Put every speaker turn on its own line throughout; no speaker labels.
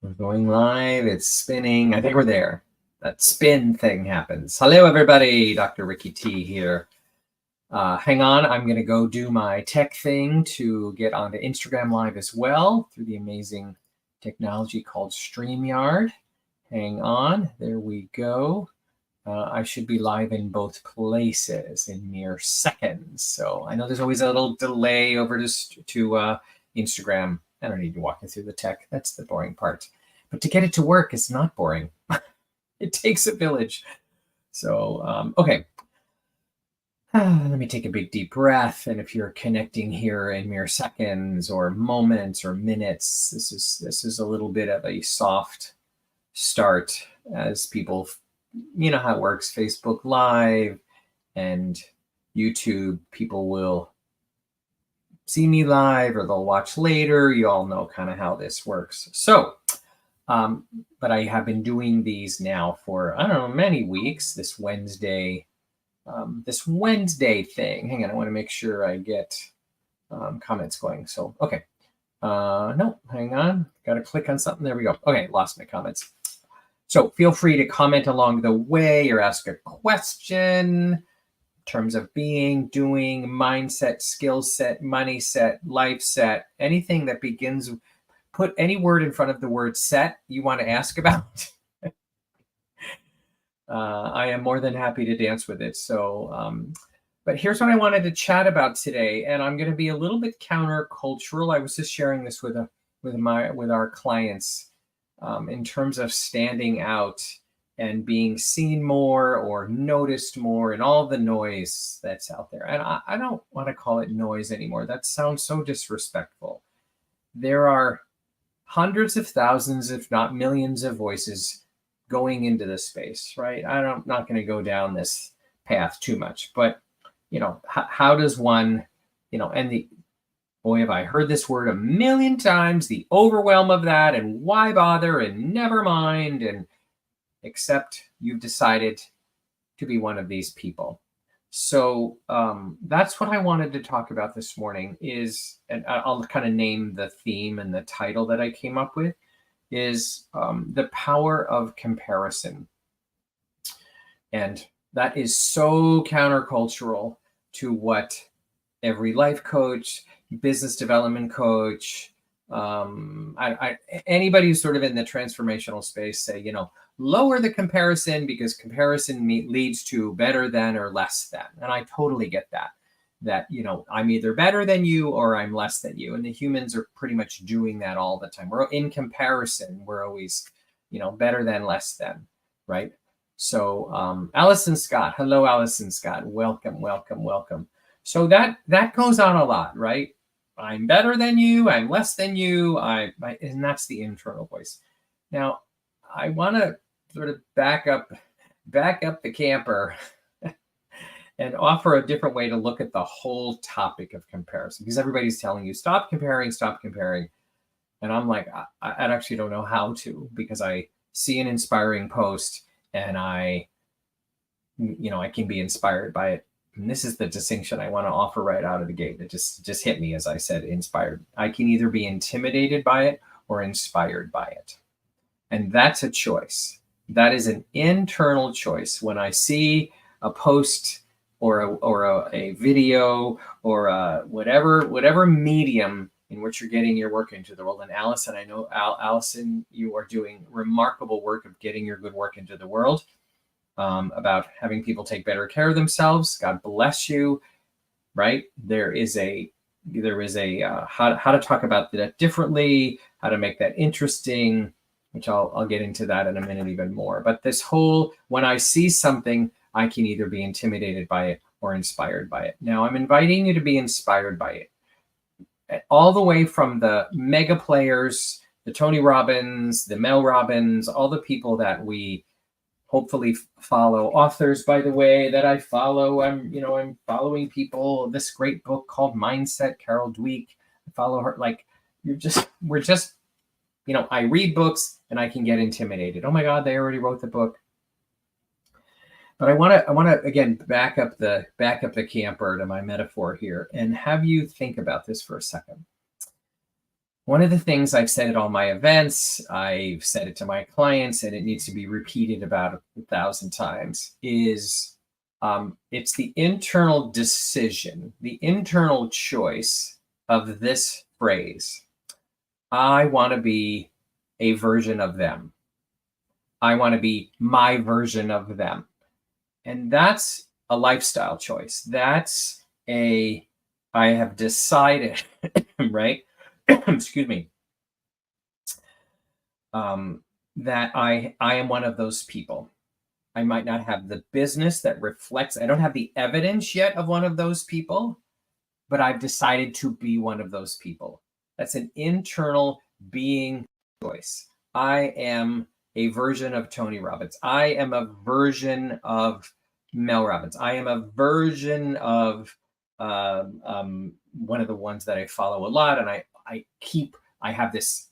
We're going live. It's spinning. I think we're there. That spin thing happens. Hello, everybody. Dr. Ricky T here. Hang on. I'm going to go do my tech thing to get onto Instagram Live as well through the amazing technology called StreamYard. Hang on. There we go. I should be live in both places in mere seconds. So I know there's always a little delay over to Instagram. I don't need to walk you through the tech. That's the boring part. But to get it to work is not boring. It takes a village. So, okay. Let me take a big deep breath. And if you're connecting here in mere seconds or moments or minutes, this is a little bit of a soft start as people, you know how it works, Facebook Live and YouTube, people will see me live or they'll watch later. You all know kind of how this works. So, but I have been doing these now for, I don't know, many weeks. This Wednesday thing. Hang on, I want to make sure I get comments going. So, okay. No, hang on. Got to click on something. There we go. Okay, lost my comments. So feel free to comment along the way or ask a question in terms of being, doing, mindset, skill set, money set, life set, anything that begins, put any word in front of the word set you want to ask about. I am more than happy to dance with it. So, but here's what I wanted to chat about today, and I'm going to be a little bit countercultural. I was just sharing this with our clients in terms of standing out and being seen more or noticed more and all the noise that's out there. And I don't want to call it noise anymore. That sounds so disrespectful. There are hundreds of thousands, if not millions of voices going into this space, right? I'm not going to go down this path too much, but you know, how does one, you know, and boy, have I heard this word a million times, the overwhelm of that, and why bother, and never mind, and except you've decided to be one of these people. So that's what I wanted to talk about this morning is, and I'll kind of name the theme and the title that I came up with, is the power of comparison. And that is so countercultural to what every life coach, business development coach, anybody who's sort of in the transformational space say, you know, lower the comparison because comparison leads to better than or less than. And I totally get that, you know, I'm either better than you or I'm less than you. And the humans are pretty much doing that all the time. We're in comparison. We're always, you know, better than, less than, right? So Allison Scott, hello, Allison Scott, welcome, welcome, welcome. So that goes on a lot, right? I'm better than you, I'm less than you, and that's the internal voice. Now, I want to sort of back up the camper and offer a different way to look at the whole topic of comparison, because everybody's telling you, stop comparing. And I'm like, I actually don't know how to, because I see an inspiring post and I can be inspired by it. And this is the distinction I want to offer right out of the gate. It just hit me as I said inspired. I can either be intimidated by it or inspired by it. And that's a choice. That is an internal choice. When I see a post or a video or whatever medium in which you're getting your work into the world. And Allison, I know, Allison, you are doing remarkable work of getting your good work into the world. About having people take better care of themselves. God bless you, right? There is a how to talk about that differently, how to make that interesting, which I'll get into that in a minute even more. But this whole, when I see something, I can either be intimidated by it or inspired by it. Now I'm inviting you to be inspired by it. All the way from the mega players, the Tony Robbins, the Mel Robbins, all the people that we hopefully follow, authors, by the way, that I follow. I'm following people. This great book called Mindset, Carol Dweck. I follow her. Like, we're just, I read books and I can get intimidated. Oh my God, they already wrote the book. But I want to again back up the camper to my metaphor here and have you think about this for a second. one of the things I've said at all my events, I've said it to my clients, and it needs to be repeated about 1,000 times, is it's the internal decision, the internal choice of this phrase. I want to be a version of them. I want to be my version of them. And that's a lifestyle choice. That's I have decided, right? Excuse me. That I am one of those people. I might not have the business that reflects, I don't have the evidence yet of one of those people, but I've decided to be one of those people. That's an internal being choice. I am a version of Tony Robbins. I am a version of Mel Robbins. I am a version of one of the ones that I follow a lot, and I have this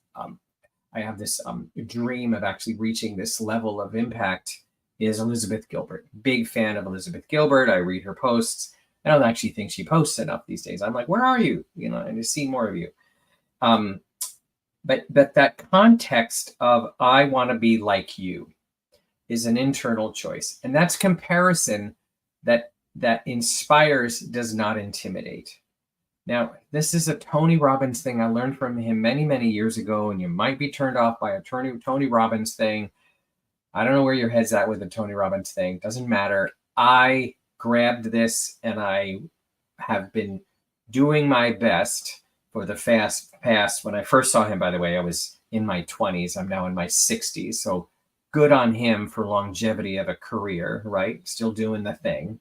dream of actually reaching this level of impact. Is Elizabeth Gilbert. Big fan of Elizabeth Gilbert. I read her posts. I don't actually think she posts enough these days. I'm like, where are you? I need to see more of you. But that context of I want to be like you is an internal choice. And that's comparison that inspires, does not intimidate. Now, this is a Tony Robbins thing I learned from him many, many years ago, and you might be turned off by a Tony Robbins thing. I don't know where your head's at with the Tony Robbins thing. Doesn't matter. I grabbed this and I have been doing my best for the past. When I first saw him, by the way, I was in my 20s. I'm now in my 60s. So good on him for longevity of a career, right? Still doing the thing.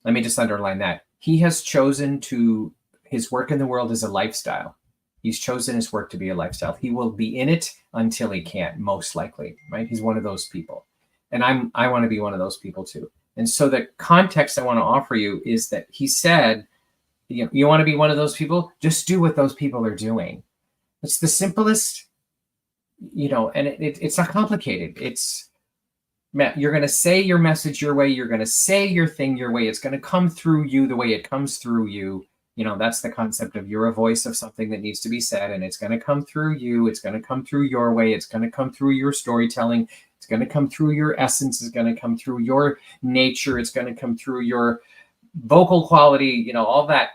Let me just underline that. He has chosen his work in the world is a lifestyle. He's chosen his work to be a lifestyle. He will be in it until he can't, most likely, right? He's one of those people. And I want to be one of those people too. And so the context I want to offer you is that he said, you want to be one of those people? Just do what those people are doing. It's the simplest, and it's not complicated. You're going to say your message your way. You're going to say your thing your way. It's going to come through you the way it comes through you. That's the concept of you're a voice of something that needs to be said, and it's going to come through you. It's going to come through your way. It's going to come through your storytelling. It's going to come through your essence. It's going to come through your nature. It's going to come through your vocal quality, all that,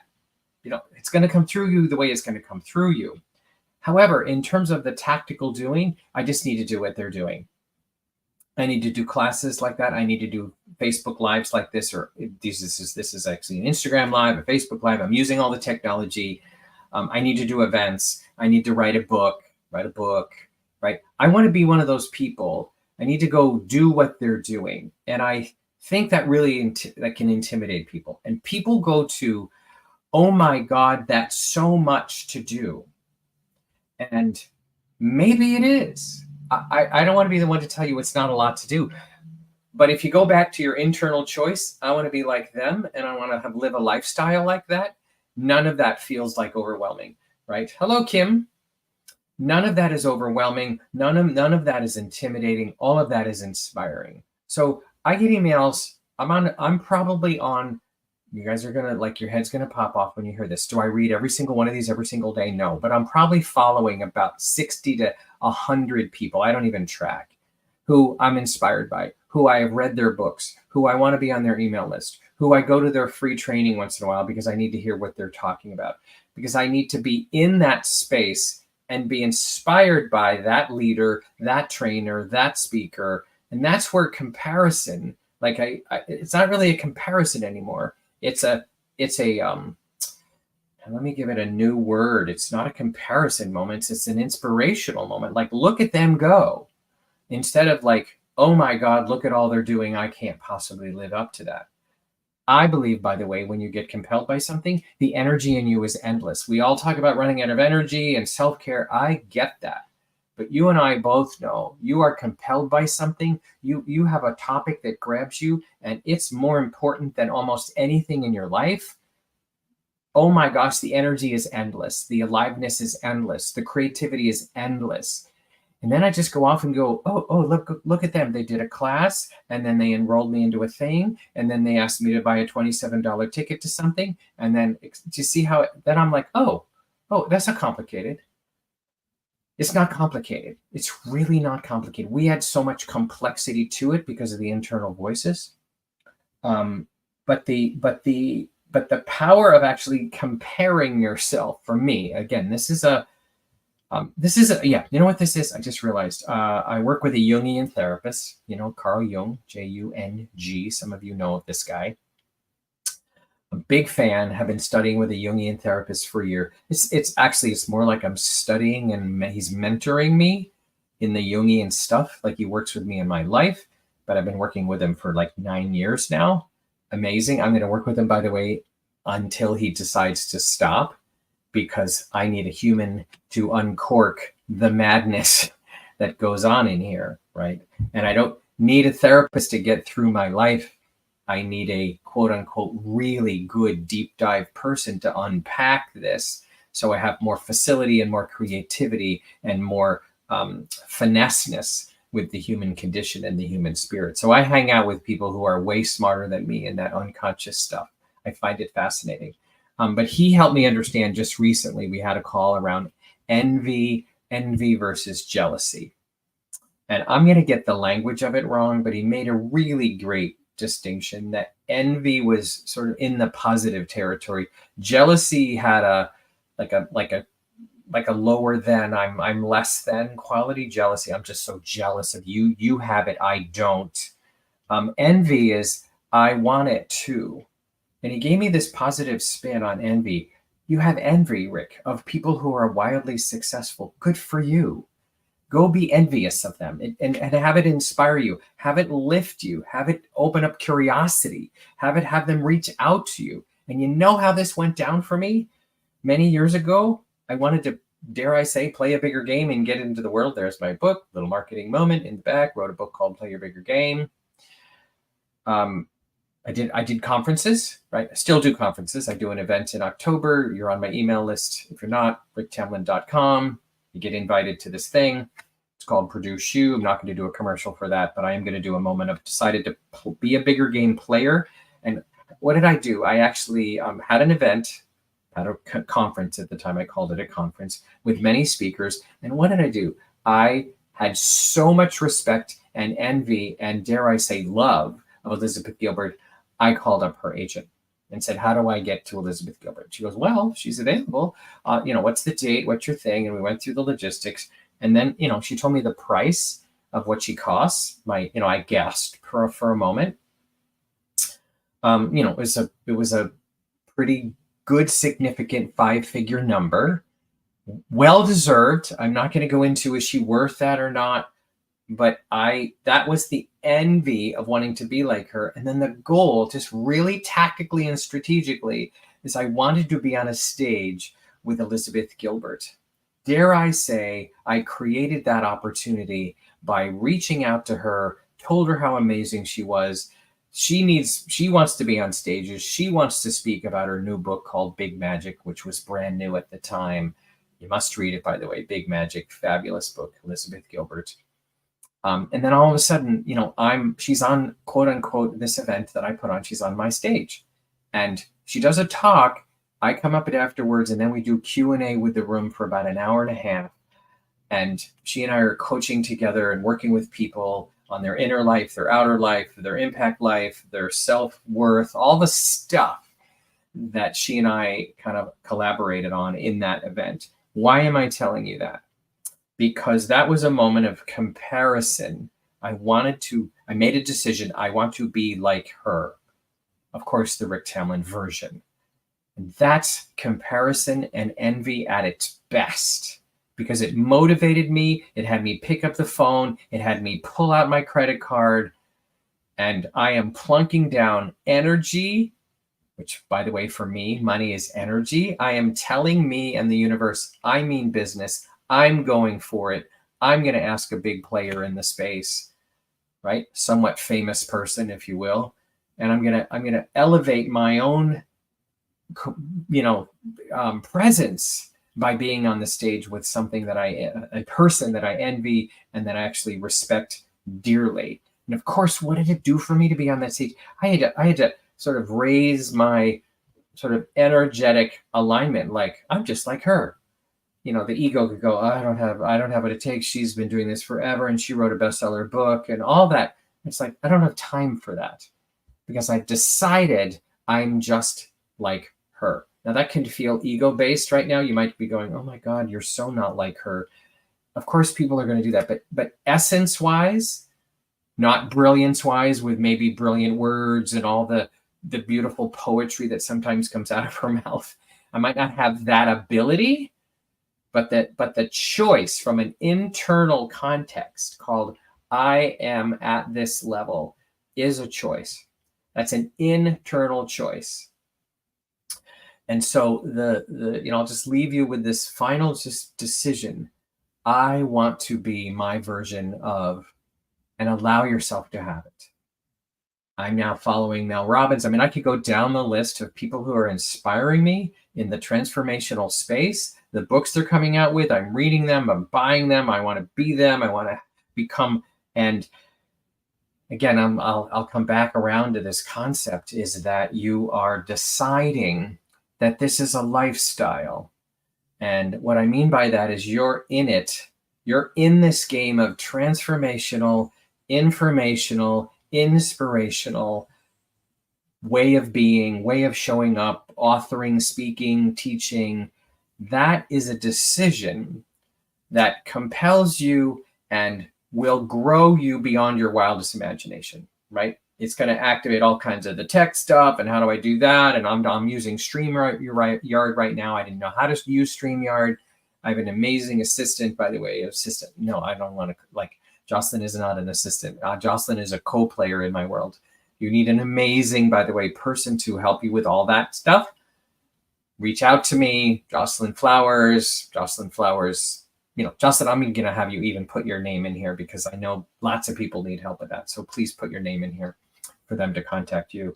it's going to come through you the way it's going to come through you. However, in terms of the tactical doing, I just need to do what they're doing. I need to do classes like that. I need to do Facebook Lives like this, or this is actually an Instagram Live, a Facebook Live. I'm using all the technology. I need to do events. I need to write a book, right? I want to be one of those people. I need to go do what they're doing. And I think that really that can intimidate people. And people go to, oh my God, that's so much to do. And maybe it is. I don't want to be the one to tell you it's not a lot to do. But if you go back to your internal choice, I want to be like them and I want to live a lifestyle like that. None of that feels like overwhelming, right? Hello, Kim. None of that is overwhelming. None of that is intimidating. All of that is inspiring. So I get emails. I'm probably on, you guys are going to, your head's going to pop off when you hear this. Do I read every single one of these every single day? No, but I'm probably following about 60 to 100 people. I don't even track, who I'm inspired by, who I have read their books, who I want to be on their email list, who I go to their free training once in a while because I need to hear what they're talking about, because I need to be in that space and be inspired by that leader, that trainer, that speaker. And that's where comparison, it's not really a comparison anymore. It's a and let me give it a new word. It's not a comparison moment. It's an inspirational moment. Look at them go, instead of oh my God, look at all they're doing. I can't possibly live up to that. I believe, by the way, when you get compelled by something, the energy in you is endless. We all talk about running out of energy and self-care. I get that. But you and I both know you are compelled by something. You have a topic that grabs you, and it's more important than almost anything in your life. Oh my gosh, the energy is endless. The aliveness is endless. The creativity is endless. And then I just go off and go, oh, look at them. They did a class, and then they enrolled me into a thing, and then they asked me to buy a $27 ticket to something. And then do you see how then I'm like, oh, Oh, that's not complicated. It's not complicated. It's really not complicated. We add so much complexity to it because of the internal voices. Um, but the power of actually comparing yourself, for me, again, yeah, you know what this is? I just realized. I work with a Jungian therapist, Carl Jung, Jung. Some of you know this guy. A big fan, have been studying with a Jungian therapist for a year. It's more like I'm studying and he's mentoring me in the Jungian stuff. Like he works with me in my life, but I've been working with him for like 9 years now. Amazing. I'm going to work with him, by the way, until he decides to stop, because I need a human to uncork the madness that goes on in here, right? And I don't need a therapist to get through my life. I need a quote unquote really good deep dive person to unpack this, so I have more facility and more creativity and more finesse-ness with the human condition and the human spirit. So I hang out with people who are way smarter than me in that unconscious stuff. I find it fascinating. But he helped me understand just recently. We had a call around envy versus jealousy. And I'm going to get the language of it wrong, but he made a really great distinction that envy was sort of in the positive territory. Jealousy had like a lower than, I'm less than quality. Jealousy, I'm just so jealous of you. You have it, I don't. Envy is, I want it too. And he gave me this positive spin on envy. You have envy, Rick, of people who are wildly successful. Good for you. Go be envious of them and have it inspire you, have it lift you, have it open up curiosity, have them reach out to you. And you know how this went down for me? Many years ago, I wanted to, dare I say, play a bigger game and get into the world. There's my book, little marketing moment in the back, wrote a book called Play Your Bigger Game. I did conferences, right? I still do conferences. I do an event in October. You're on my email list. If you're not, ricktamlin.com. You get invited to this thing. It's called Produce You. I'm not going to do a commercial for that, but I am going to do a moment. I've decided to be a bigger game player. And what did I do? I actually had an event at a conference at the time. I called it a conference with many speakers. And what did I do? I had so much respect and envy and, dare I say, love of Elizabeth Gilbert. I called up her agent and said, how do I get to Elizabeth Gilbert? She goes, well, she's available. What's the date? What's your thing? And we went through the logistics. And then, she told me the price of what she costs. I gasped for a moment. It was a pretty good, significant 5-figure number. Well deserved. I'm not going to go into, is she worth that or not? But that was the envy of wanting to be like her. And then the goal, just really tactically and strategically, is I wanted to be on a stage with Elizabeth Gilbert. Dare I say, I created that opportunity by reaching out to her, told her how amazing she was. She wants to be on stages. She wants to speak about her new book called Big Magic, which was brand new at the time. You must read it, by the way. Big Magic, fabulous book, Elizabeth Gilbert. And then all of a sudden, she's on, quote unquote, this event that I put on. She's on my stage and she does a talk. I come up afterwards and then we do Q&A with the room for about an hour and a half. And she and I are coaching together and working with people on their inner life, their outer life, their impact life, their self-worth, all the stuff that she and I kind of collaborated on in that event. Why am I telling you that? Because that was a moment of comparison. I made a decision. I want to be like her. Of course, the Rick Tamlin version. And that's comparison and envy at its best, because it motivated me. It had me pick up the phone. It had me pull out my credit card. And I am plunking down energy, which, by the way, for me, money is energy. I am telling me and the universe, I mean business. I'm going for it. I'm going to ask a big player in the space, right? Somewhat famous person, if you will. And I'm going to elevate my own, presence by being on the stage with something that a person that I envy and that I actually respect dearly. And of course, what did it do for me to be on that stage? I had to sort of raise my sort of energetic alignment. Like, I'm just like her. the ego could go, I don't have what it takes. She's been doing this forever and she wrote a bestseller book and all that. It's like, I don't have time for that because I've decided I'm just like her. Now that can feel ego based right now. You might be going, oh my God, you're so not like her. Of course, people are going to do that. But essence wise, not brilliance wise with maybe brilliant words and all the beautiful poetry that sometimes comes out of her mouth. I might not have that ability, but the choice from an internal context called I am at this level is a choice. That's an internal choice. And so I'll just leave you with this final just decision. I want to be my version of, and allow yourself to have it. I'm now following Mel Robbins. I mean, I could go down the list of people who are inspiring me in the transformational space. The books they're coming out with, I'm reading them, I'm buying them. I want to be them. I want to become. And again, I'll come back around to this concept is that you are deciding that this is a lifestyle. And what I mean by that is you're in it. You're in this game of transformational, informational, inspirational way of being, way of showing up, authoring, speaking, teaching. That is a decision that compels you and will grow you beyond your wildest imagination, right? It's going to activate all kinds of the tech stuff. And how do I do that? And I'm using StreamYard right now. I didn't know how to use StreamYard. I have an amazing assistant, by the way. Assistant. No, I don't want to, like, Jocelyn is not an assistant. Jocelyn is a co-player in my world. You need an amazing, by the way, person to help you with all that stuff. Reach out to me, Jocelyn Flowers. Jocelyn, I'm going to have you even put your name in here because I know lots of people need help with that. So please put your name in here for them to contact you.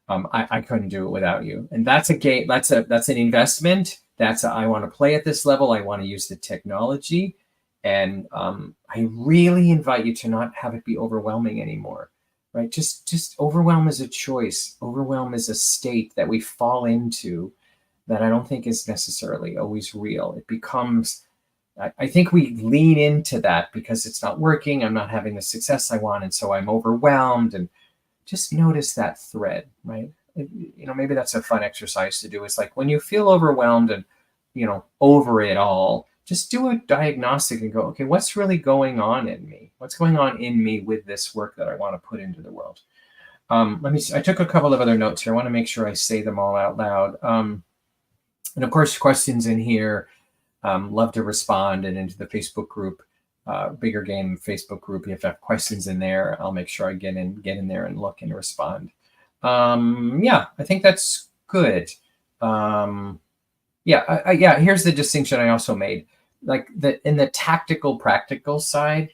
I couldn't do it without you. And that's a game. That's an investment. I want to play at this level. I want to use the technology. And I really invite you to not have it be overwhelming anymore, right? Just overwhelm is a choice. Overwhelm is a state that we fall into that I don't think is necessarily always real. It becomes, I think we lean into that because it's not working. I'm not having the success I want. And so I'm overwhelmed. And just notice that thread, right? Maybe that's a fun exercise to do. It's like when you feel overwhelmed and, over it all, just do a diagnostic and go, okay, what's really going on in me? What's going on in me with this work that I want to put into the world? I took a couple of other notes here. I want to make sure I say them all out loud. And of course, questions in here. Love to respond, and into the Facebook group, Bigger Game Facebook group. If you have questions in there, I'll make sure I get in there and look and respond. I think that's good. Here's the distinction I also made. Like in the tactical, practical side,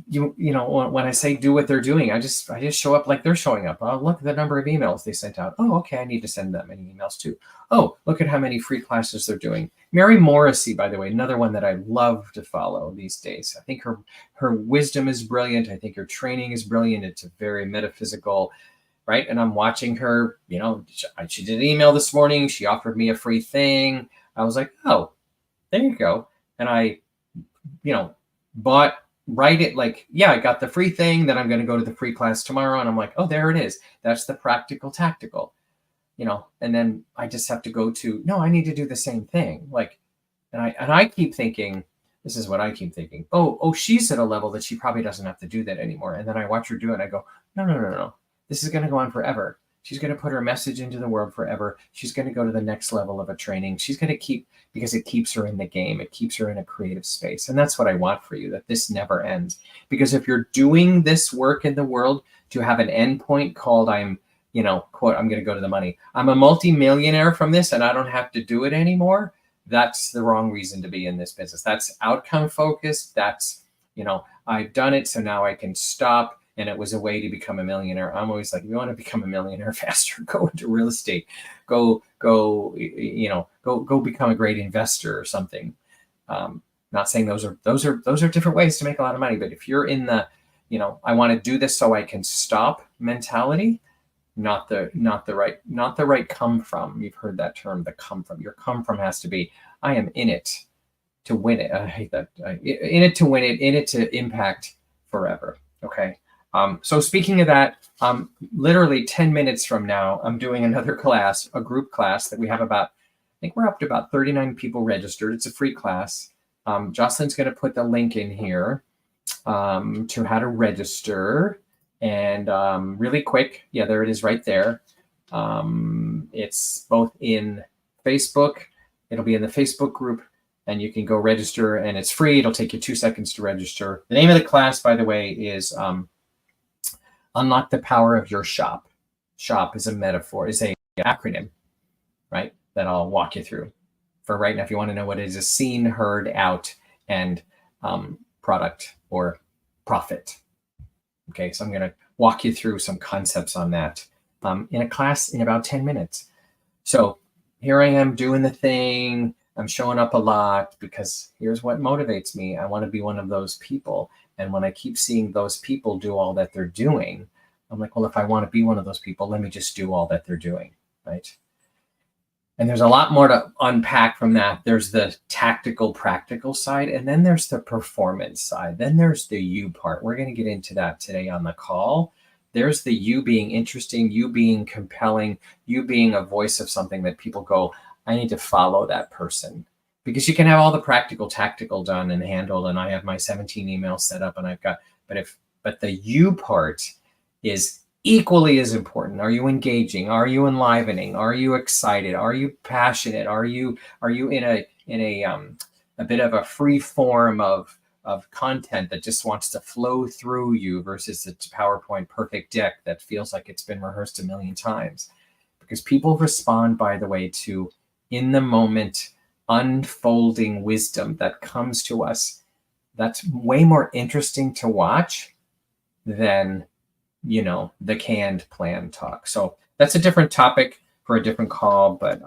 when I say do what they're doing, I just show up like they're showing up. Oh, look at the number of emails they sent out. Oh, okay, I need to send that many emails too. Oh, look at how many free classes they're doing. Mary Morrissey, by the way, another one that I love to follow these days. I think her wisdom is brilliant. I think her training is brilliant. It's a very metaphysical, right? And I'm watching her, she did an email this morning. She offered me a free thing. I was like, oh, there you go. And I, bought write it like, yeah, I got the free thing, then I'm going to go to the free class tomorrow. And I'm like, oh, there it is. That's the practical tactical, and then I just have to go to, no, I need to do the same thing. Like, and I keep thinking, this is what I keep thinking. Oh, she's at a level that she probably doesn't have to do that anymore. And then I watch her do it and I go, no. This is going to go on forever. She's going to put her message into the world forever. She's going to go to the next level of a training. She's going to keep, because it keeps her in the game. It keeps her in a creative space. And that's what I want for you, that this never ends. Because if you're doing this work in the world to have an endpoint called quote, I'm going to go to the money. I'm a multimillionaire from this and I don't have to do it anymore. That's the wrong reason to be in this business. That's outcome focused. That's, I've done it, so now I can stop. And it was a way to become a millionaire. I'm always like, if you want to become a millionaire faster, go into real estate, go become a great investor or something. Not saying those are different ways to make a lot of money, but if you're in the, I want to do this so I can stop mentality, not the right come from. You've heard that term, the come from. Your come from has to be, I am in it to win it. I hate that. In it to win it, in it to impact forever. Okay. So speaking of that, literally 10 minutes from now, I'm doing another class, a group class that we have about, I think we're up to about 39 people registered. It's a free class. Jocelyn's going to put the link in here to how to register. And really quick, yeah, there it is right there. It's both in Facebook. It'll be in the Facebook group, and you can go register, and it's free. It'll take you 2 seconds to register. The name of the class, by the way, is Unlock the Power of Your Shop. Shop is a metaphor, is a acronym, right? That I'll walk you through. For right now, if you want to know what it is, seen, heard, out, and product or profit. Okay, so I'm going to walk you through some concepts on that in a class in about 10 minutes. So here I am doing the thing. I'm showing up a lot because here's what motivates me. I want to be one of those people. And when I keep seeing those people do all that they're doing, I'm like, well, if I want to be one of those people, let me just do all that they're doing, right? And there's a lot more to unpack from that. There's the tactical, practical side, and then there's the performance side. Then there's the you part. We're going to get into that today on the call. There's the you being interesting, you being compelling, you being a voice of something that people go, I need to follow that person. Because you can have all the practical, tactical done and handled, and I have my 17 emails set up, and I've got, but the you part is equally as important. Are you engaging? Are you enlivening? Are you excited? Are you passionate? Are you in a bit of a free form of content that just wants to flow through you versus the PowerPoint perfect deck that feels like it's been rehearsed a million times? Because people respond, by the way, to in the moment unfolding wisdom that comes to us. That's way more interesting to watch than the canned plan talk. So that's a different topic for a different call, but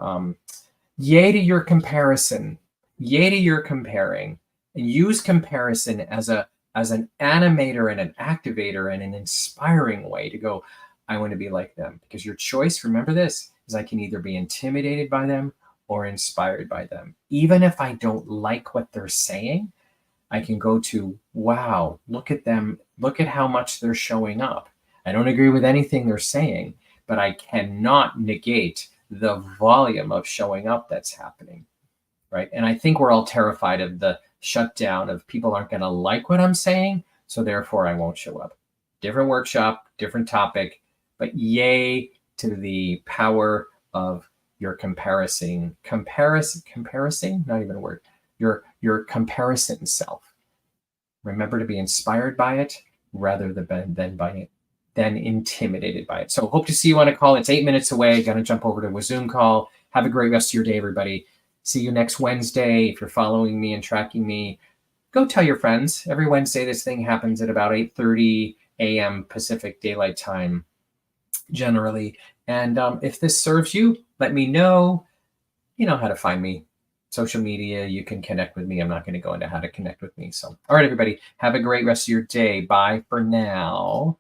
yay to your comparison. Yay to your comparing. And use comparison as an animator and an activator and an inspiring way to go, I want to be like them. Because your choice, remember this, is I can either be intimidated by them or inspired by them. Even if I don't like what they're saying, I can go to, wow, look at them. Look at how much they're showing up. I don't agree with anything they're saying, but I cannot negate the volume of showing up that's happening, right? And I think we're all terrified of the shutdown of people aren't going to like what I'm saying, so therefore I won't show up. Different workshop, different topic, but yay to the power of your comparison, not even a word, your comparison self. Remember to be inspired by it rather than intimidated by it. So hope to see you on a call. It's 8 minutes away. Got to jump over to a Zoom call. Have a great rest of your day, everybody. See you next Wednesday. If you're following me and tracking me, go tell your friends. Every Wednesday, this thing happens at about 8:30 a.m. Pacific Daylight Time, generally. And if this serves you, let me know. You know how to find me. Social media, you can connect with me. I'm not going to go into how to connect with me. So, all right, everybody, have a great rest of your day. Bye for now.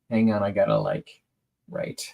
Hang on, I gotta write.